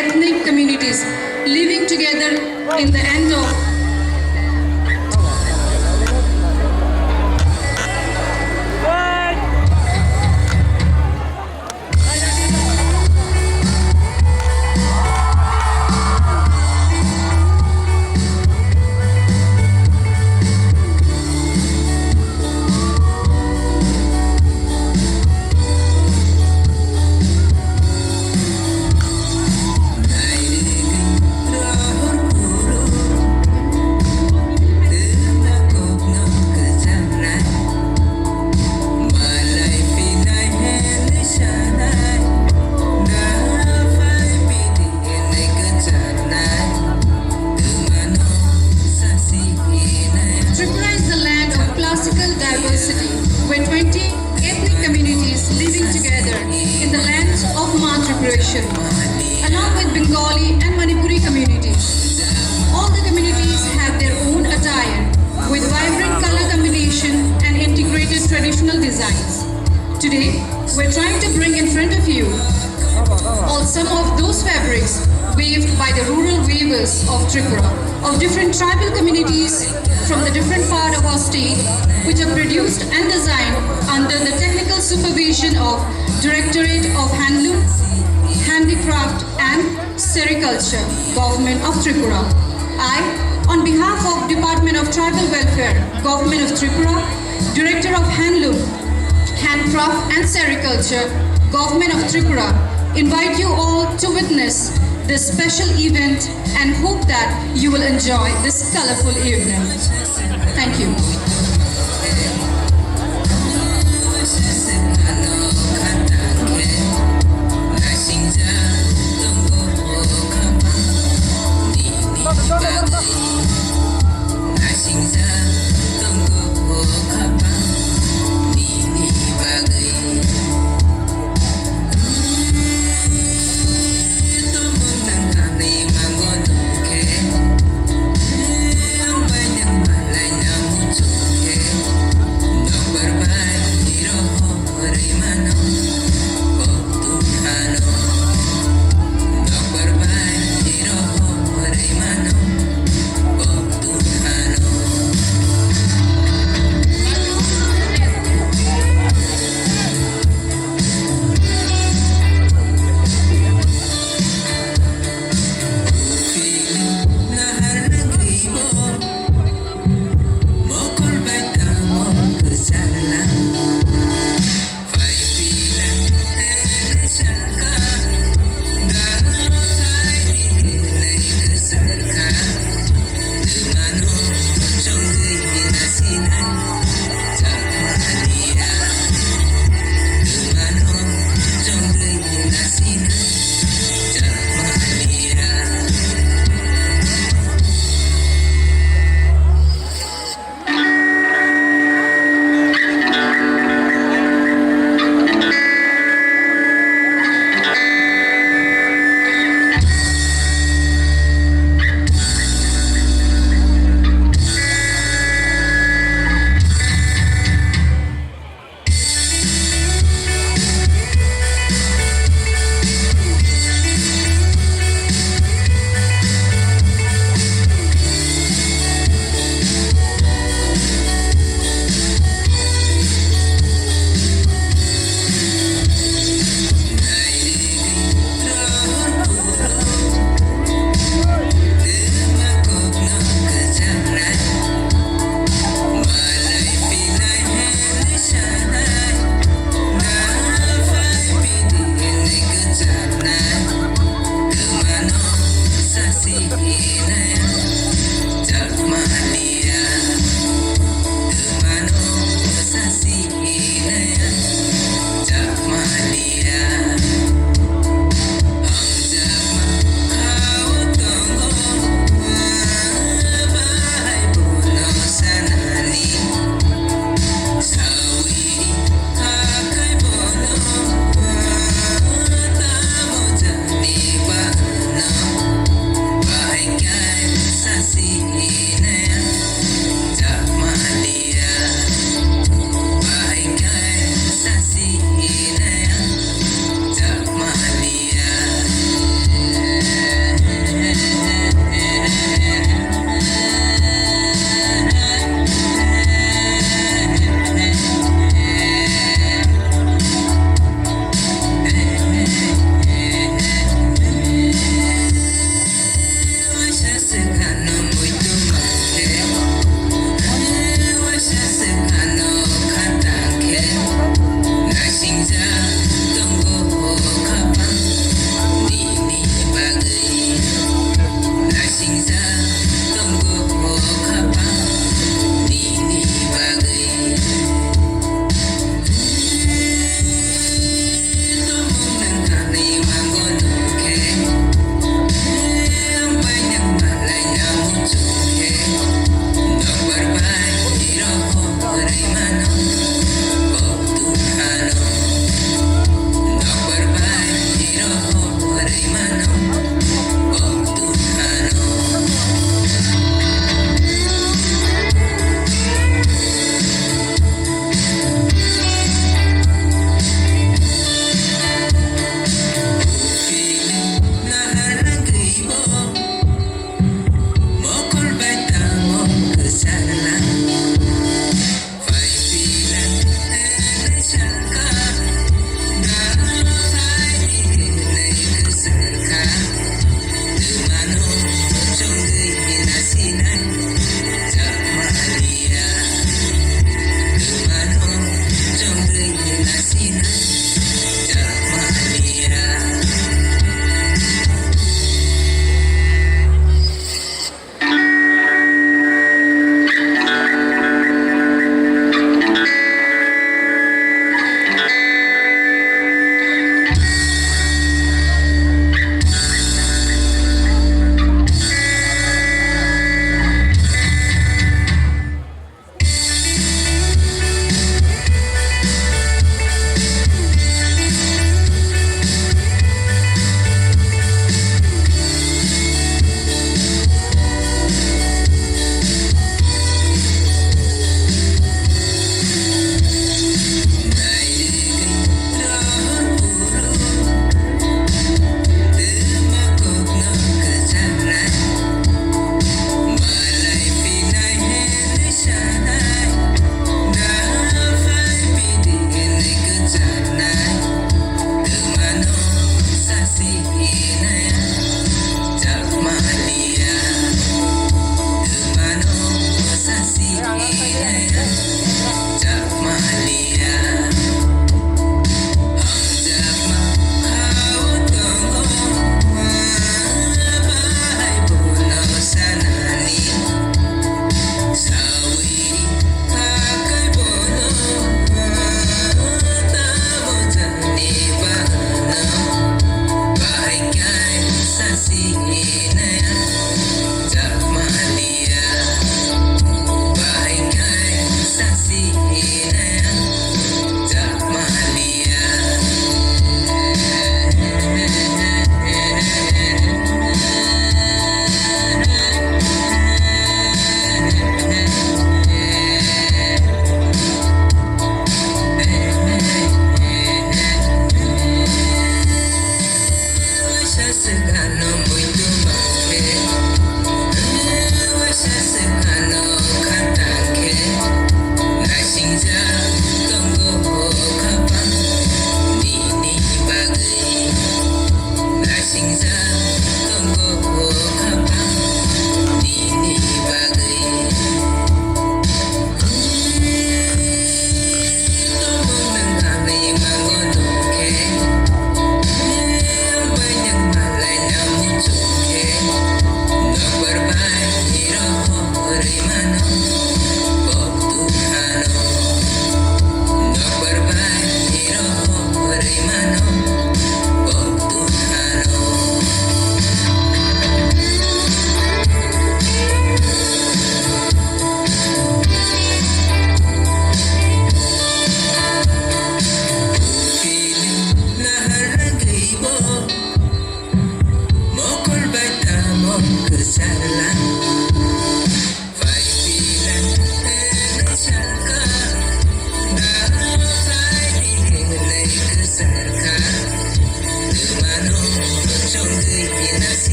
ethnic communities living together in the end of where 20 ethnic communities living together in the land of Ma Tripuracean, along with Bengali and Manipuri communities. All the communities have their own attire with vibrant color combination and integrated traditional designs. Today, we're trying to bring in front of you all some of those fabrics weaved by the rural weavers of Tripura, of different tribal communities from the different part of our state, which are produced and designed under the technical supervision of Directorate of Handloom, Handicraft and Sericulture, Government of Tripura. I, on behalf of Department of Tribal Welfare, Government of Tripura, Director of Handloom, Handcraft and Sericulture, Government of Tripura, invite you all to witness this special event and hope that you will enjoy this colorful evening. Thank you.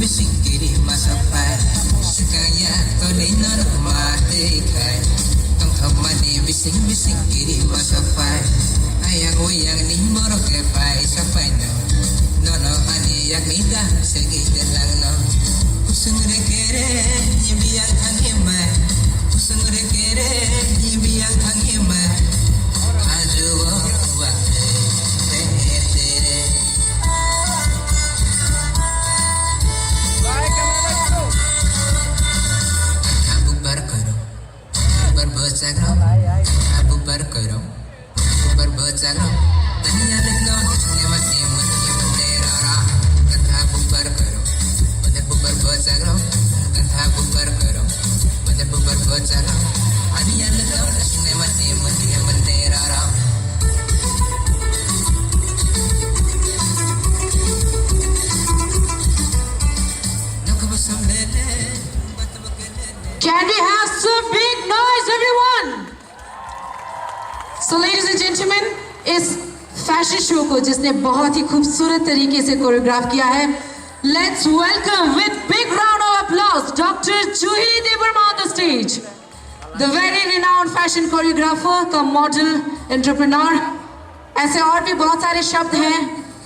bising-bising-kiri masapai Sekaya tolay na lumate kay Tong hamani bising-bising-kiri masapai Ayang uyang ni morok lepay sapay no Nono ani yak nita segite lang no Usung rekere ibiyang hangimay Usung rekere ibiyang hangimay Ajuwo wate tere bubar karo bubar bocagro bubar karo bubar bocagro tanya lekno nyemat nyemat nyemat terara kata bubar karo bener bubar bocagro kata bubar karo bener bubar bocagro tanya lekno nyemat nyemat nyemat terara Can we have some big noise, everyone? So, ladies and gentlemen, इस fashion show को जिसने बहुत ही खूबसूरत तरीके से choreograph किया है, let's welcome with big round of applause Dr. Juhi Debarma on the stage, the very renowned fashion choreographer, come model, entrepreneur. ऐसे और भी बहुत सारे शब्द हैं,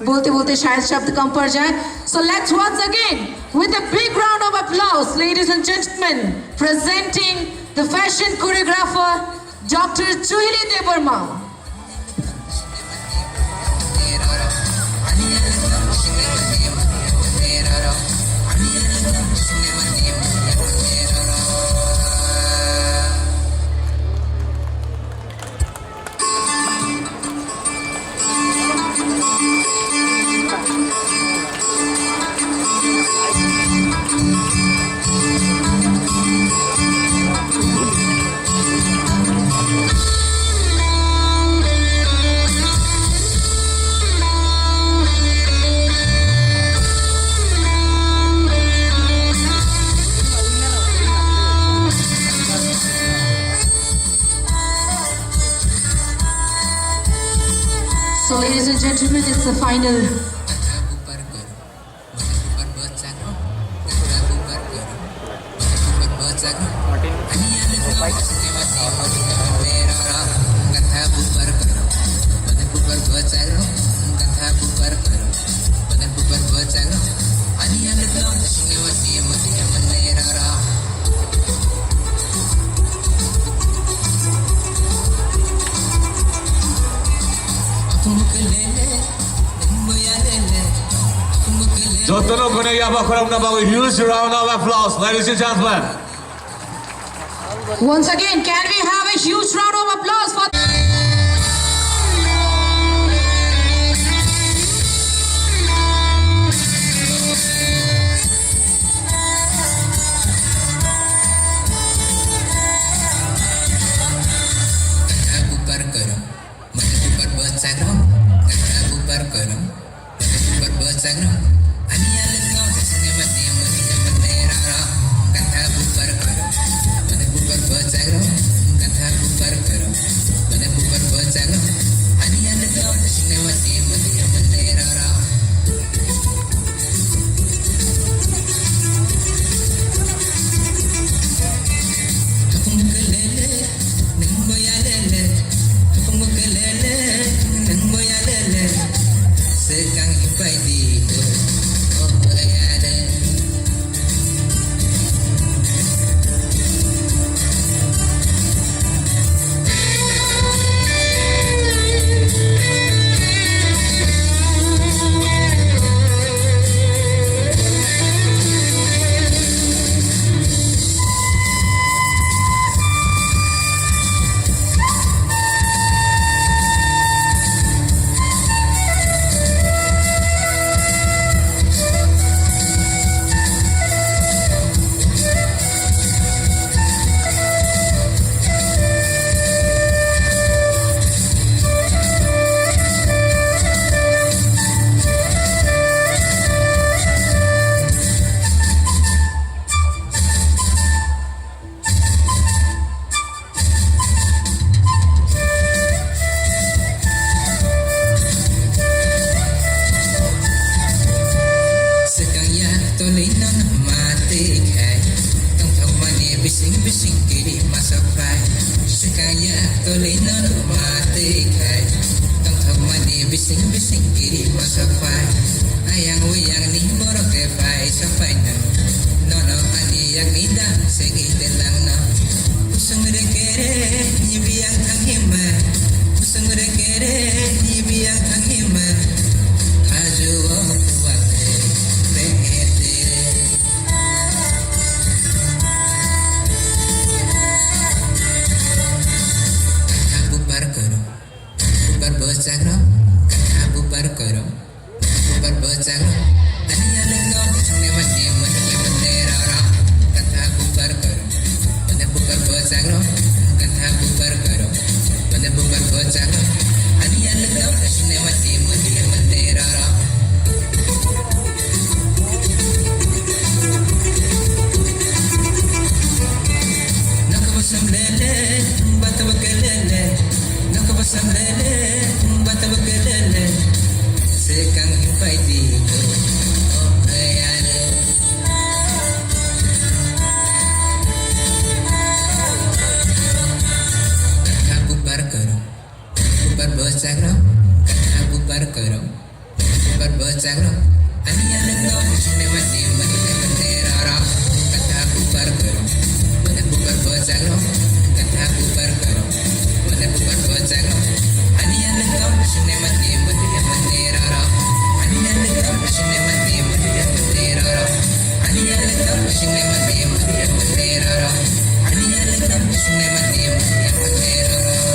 बोलते बोलते शायद शब्द कम पड़ जाए. So let's once again, with a big round of applause, ladies and gentlemen, presenting the fashion choreographer, Dr. Juhi Debarma. So, ladies and gentlemen, it's the final. Jotono Gunayaba Kuramnaba with huge round of applause, ladies and gentlemen. Once again, can we have a huge round of applause for kai tong thong mani bising kiri masa pai sekaya tolina no mate kai tong thong mani bising kiri masa pai ayang uyang ni borok ke pai sapai no ani yang nida segi telang no usung re kere ni biang thang hima usung re kere ni biang thang hima aju wa bubar karo tania lengo ne mati mati bandera ra kata bubar karo bane bubar bosagro kata bubar karo bane bubar bosagro tania lengo ne mati mati bandera ra nakabasam lele batawakelele nakabasam lele batawakelele sekang himpai dito oh ayane kata bubar bosagro kata bubar bosagro ania lengo ne mati mati bandera ra kata bubar karo bane bubar bosagro kata bubar karo bane bubar bosagro ania lengo ne mati mati bandera ra ania lengo ne mati mati bandera ra ania lengo ne mati mati bandera ra ania lengo ne mati mati bandera ra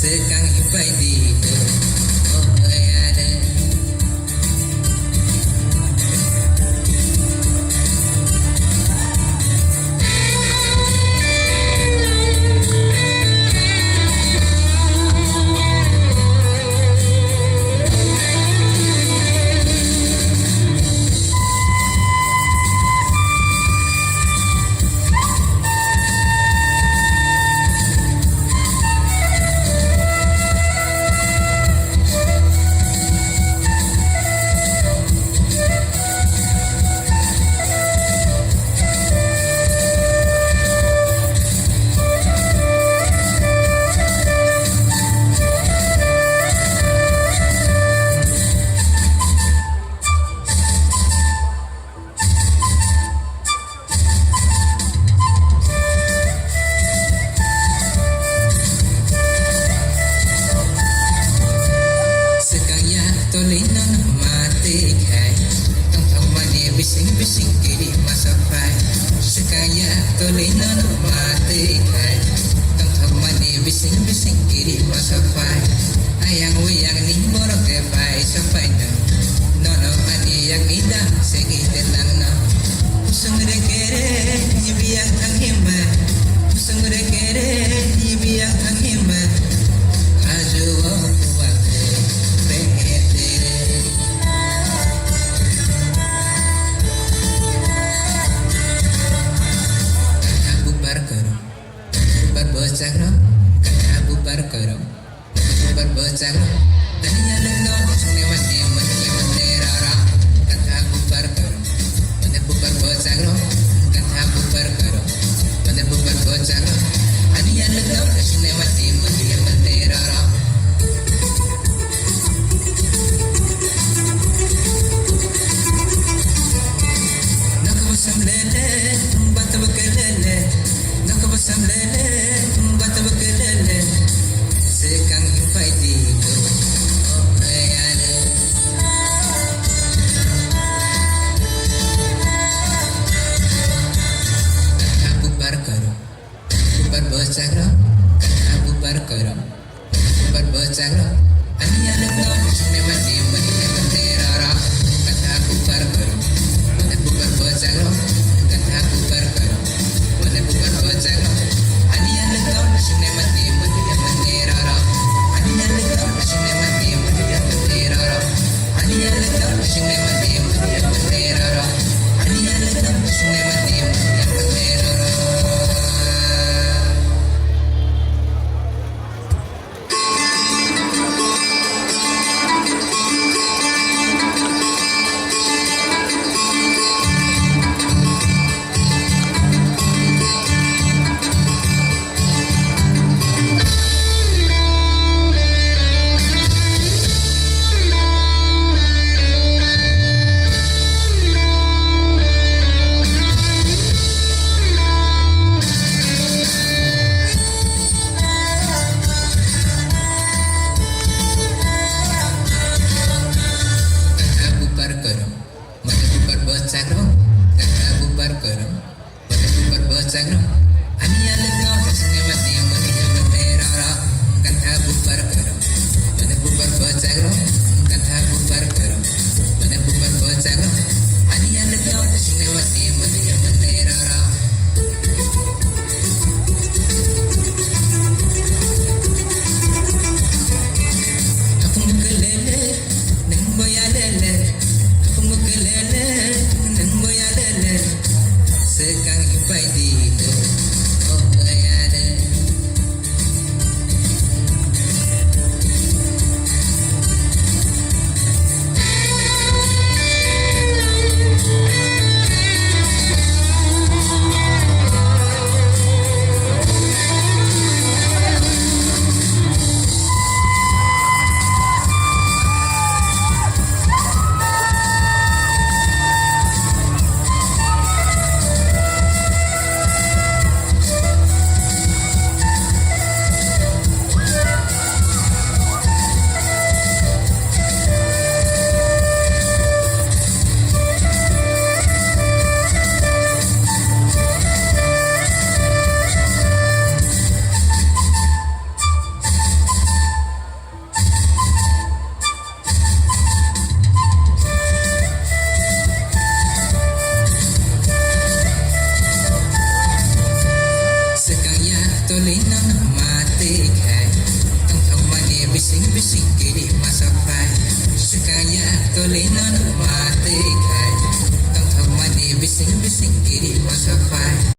sekang himpai dito oh ayane bersagro Ania lekon Sune mati mani Terara Kata bubar karo Mana bubar bersagro Kata bubar karo Mana bubar bersagro Ania lekon Sune mati mani Terara Ania lekon Sune mati mani Terara Ania lekon Sune mati mani Terara Ania lekon Sune mati mani Terara Kata bubar karo Mana bubar bersagro Kata bubar karo Mana bubar bersagro Ania lekon Sune mati mani Terara Kata bubar karo Mana bubar bersagro Kata bubar karo Mana bubar bersagro Ania lekon Sune mati mani Terara Aku mukelele Neng boyalele Aku mukelele Neng boyalele Sekang ipai dito Oh boyale Sekaya tolinan mati kai Tong mani bising-bising kiri masapai Sekaya tolinan mati